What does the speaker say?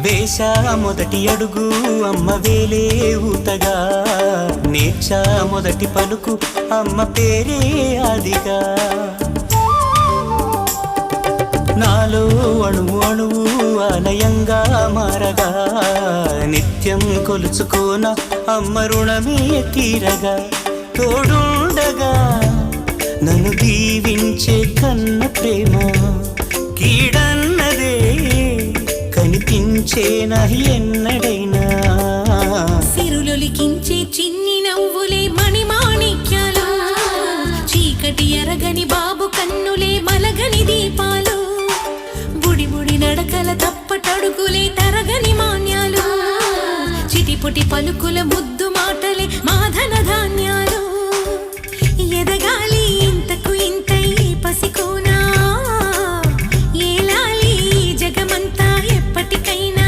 వేశా మొదటి అడుగు అమ్మ వేలే ఊతగా, నేర్చా మొదటి పలుకు అమ్మ పేరే ఆదిగా. నాలో అణువు అణువు ఆలయంగా మారగా, నిత్యం కొలుచుకోన అమ్మ రుణమే తీరగా. తోడుండగా నన్ను దీవించే కన్న ప్రేమ, కీడన్నదే కనిపించేనా ఎన్నడైనా. సిరులొలికించే చిన్ని నవ్వులే మణిమాణిక్యాలు, చీకటి ఎరగని బాబు కన్నులే మలగని దీపాలు. బుడి బుడి నడకల తప్పటడుగులే తరగని మాన్యాలు, చిటిపొటి పలుకుల ముద్దు